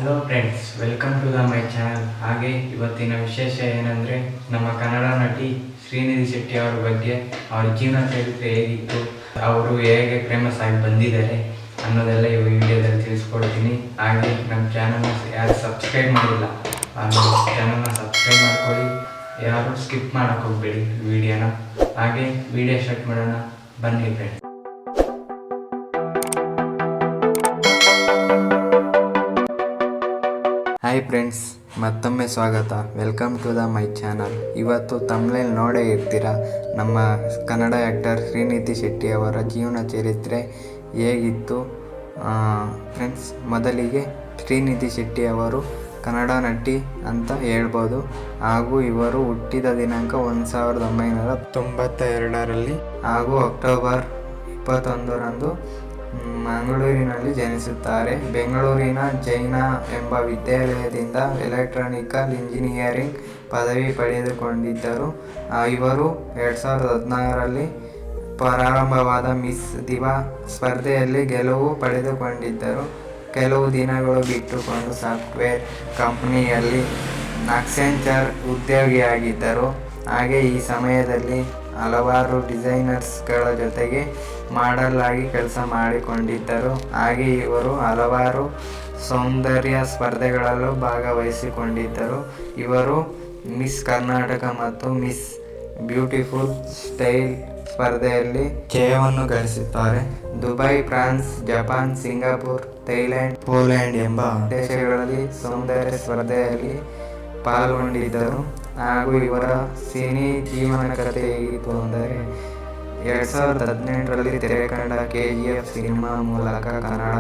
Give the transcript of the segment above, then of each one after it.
Hello friends, welcome to my channel. ಹಾಗೆ ಇವತ್ತಿನ ವಿಶೇಷ ಏನಂದರೆ, ನಮ್ಮ ಕನ್ನಡ ನಟಿ ಶ್ರೀನಿಧಿ ಶೆಟ್ಟಿ ಅವರ ಬಗ್ಗೆ, ಅವರ ಜೀವನ ಚರಿತ್ರೆ ಹೇಗಿತ್ತು, ಅವರು ಹೇಗೆ ಫೇಮಸ್ ಆಗಿ ಬಂದಿದ್ದಾರೆ ಅನ್ನೋದೆಲ್ಲ ಈ ವಿಡಿಯೋದಲ್ಲಿ ತಿಳಿಸ್ಕೊಡ್ತೀನಿ. ಹಾಗೆ ನಮ್ಮ ಚಾನಲ್ನ ಯಾರು ಸಬ್ಸ್ಕ್ರೈಬ್ ಮಾಡಿಲ್ಲ, ಚಾನಲ್ನ ಸಬ್ಸ್ಕ್ರೈಬ್ ಮಾಡ್ಕೊಳ್ಳಿ. ಯಾರು ಸ್ಕಿಪ್ ಮಾಡೋಕ್ಕೆ ಹೋಗಬೇಡಿ ವಿಡಿಯೋನ. ಹಾಗೆ ವಿಡಿಯೋ ಸ್ಟಾರ್ಟ್ ಮಾಡೋಣ, ಬನ್ನಿ ಫ್ರೆಂಡ್ಸ್. ಹಾಯ್ ಫ್ರೆಂಡ್ಸ್, ಮತ್ತೊಮ್ಮೆ ಸ್ವಾಗತ. Welcome to my channel. ಇವತ್ತು ತಮ್ನೇಲ್ ನೋಡೇ ಇರ್ತೀರ, ನಮ್ಮ ಕನ್ನಡ ಆ್ಯಕ್ಟರ್ ಶ್ರೀನಿಧಿ ಶೆಟ್ಟಿ ಅವರ ಜೀವನ ಚರಿತ್ರೆ ಹೇಗಿತ್ತು. ಫ್ರೆಂಡ್ಸ್, ಮೊದಲಿಗೆ ಶ್ರೀನಿಧಿ ಶೆಟ್ಟಿ ಅವರು ಕನ್ನಡ ನಟಿ ಅಂತ ಹೇಳ್ಬೋದು. ಹಾಗೂ ಇವರು ಹುಟ್ಟಿದ ದಿನಾಂಕ 1992ರಲ್ಲಿ ಹಾಗೂ ಅಕ್ಟೋಬರ್ 21ರಂದು ಮಂಗಳೂರಿನಲ್ಲಿ ಜನಿಸುತ್ತಾರೆ. ಬೆಂಗಳೂರಿನ ಜೈನ ಎಂಬ ವಿದ್ಯಾಲಯದಿಂದ ಎಲೆಕ್ಟ್ರಾನಿಕಲ್ ಇಂಜಿನಿಯರಿಂಗ್ ಪದವಿ ಪಡೆದುಕೊಂಡಿದ್ದರು. ಇವರು 2014ರಲ್ಲಿ ಪ್ರಾರಂಭವಾದ ಮಿಸ್ ದಿವಾ ಸ್ಪರ್ಧೆಯಲ್ಲಿ ಗೆಲುವು ಪಡೆದುಕೊಂಡಿದ್ದರು. ಕೆಲವು ದಿನಗಳು ಬಿಟ್ಟುಕೊಂಡು ಸಾಫ್ಟ್ವೇರ್ ಕಂಪನಿಯಲ್ಲಿ ಅಕ್ಸೆಂಚರ್ ಉದ್ಯೋಗಿಯಾಗಿದ್ದರು. ಹಾಗೆ ಈ ಸಮಯದಲ್ಲಿ ಹಲವಾರು ಡಿಸೈನರ್ಸ್ಗಳ ಜೊತೆಗೆ ಮಾಡೆಲ್ ಆಗಿ ಕೆಲಸ ಮಾಡಿಕೊಂಡಿದ್ದರು. ಹಾಗೆ ಇವರು ಹಲವಾರು ಸೌಂದರ್ಯ ಸ್ಪರ್ಧೆಗಳಲ್ಲೂ ಭಾಗವಹಿಸಿಕೊಂಡಿದ್ದರು. ಇವರು ಮಿಸ್ ಕರ್ನಾಟಕ ಮತ್ತು ಮಿಸ್ ಬ್ಯೂಟಿಫುಲ್ ಸ್ಟೈಲ್ ಸ್ಪರ್ಧೆಯಲ್ಲಿ ಜಯವನ್ನು ಗಳಿಸುತ್ತಾರೆ. Dubai, France, Japan, Singapore, Thailand, Poland ಎಂಬ ದೇಶಗಳಲ್ಲಿ ಸೌಂದರ್ಯ ಸ್ಪರ್ಧೆಯಲ್ಲಿ ಪಾಲ್ಗೊಂಡಿದ್ದರು. ಹಾಗೂ ಇವರ ಸಿನಿ ಜೀವನ ಕಥೆ ಹೇಗಿತ್ತು ಅಂದರೆ, 2018ರಲ್ಲಿ ತೆರೆಕಂಡ KGF ಸಿನಿಮಾ ಮೂಲಕ ಕನ್ನಡ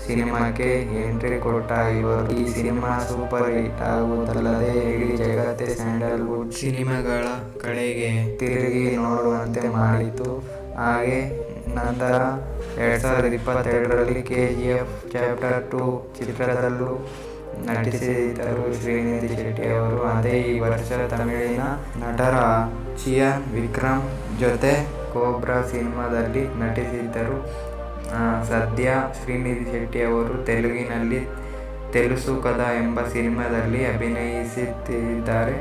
ಸಿನಿಮಾಕ್ಕೆ ಎಂಟ್ರಿ ಕೊಟ್ಟ ಇವರು ಈ ಸಿನಿಮಾ ಸೂಪರ್ ಹಿಟ್ ಆಗುವುದಲ್ಲದೆ ಇಡೀ ಜಗತ್ತೇ ಸ್ಯಾಂಡಲ್ವುಡ್ ಸಿನಿಮಾಗಳ ಕಡೆಗೆ ತಿರುಗಿ ನೋಡುವಂತೆ ಮಾಡಿತು. ಹಾಗೆ ನಂತರ 2022ರಲ್ಲಿ KGF ಚಾಪ್ಟರ್ 2 ಚಿತ್ರದಲ್ಲೂ ನಟಿಸಿದರು ಶ್ರೀನಿಧಿ ಶೆಟ್ಟಿ ಅವರು. ಅದೇ ಈ ವರ್ಷ ತಮಿಳಿನ ನಟರ ಚಿಯಾನ್ ವಿಕ್ರಮ್ ಜೊತೆ ಕೋಬ್ರಾ ಸಿನಿಮಾದಲ್ಲಿ ನಟಿಸಿದ್ದರು. ಸದ್ಯ ಶ್ರೀನಿಧಿ ಶೆಟ್ಟಿ ಅವರು ತೆಲುಗಿನಲ್ಲಿ ತೆಲುಸುಕದ ಎಂಬ ಸಿನಿಮಾದಲ್ಲಿ ಅಭಿನಯಿಸುತ್ತಿದ್ದಾರೆ.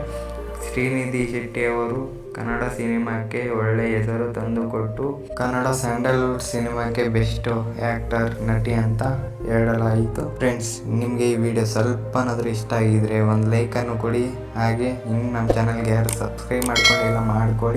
ಶ್ರೀನಿಧಿ ಶೆಟ್ಟಿ ಅವರು ಕನ್ನಡ ಸಿನಿಮಾಕ್ಕೆ ಒಳ್ಳೆಯ ಹೆಸರು ತಂದುಕೊಟ್ಟು ಕನ್ನಡ ಸ್ಯಾಂಡಲ್ವುಡ್ ಸಿನಿಮಾಕ್ಕೆ ಬೆಸ್ಟ್ ಆ್ಯಕ್ಟರ್, ನಟಿ ಅಂತ ಹೇಳಲಾಯಿತು. ಫ್ರೆಂಡ್ಸ್, ನಿಮಗೆ ಈ ವಿಡಿಯೋ ಸ್ವಲ್ಪನಾದರೂ ಇಷ್ಟ ಆಗಿದ್ರೆ ಒಂದು ಲೈಕನ್ನು ಕೊಡಿ. ಹಾಗೆ ಇನ್ನು ನಮ್ಮ ಚಾನಲ್ಗೆ ಯಾರು ಸಬ್ಸ್ಕ್ರೈಬ್ ಮಾಡ್ಕೊಂಡಿಲ್ಲ, ಮಾಡಿಕೊಡಿ.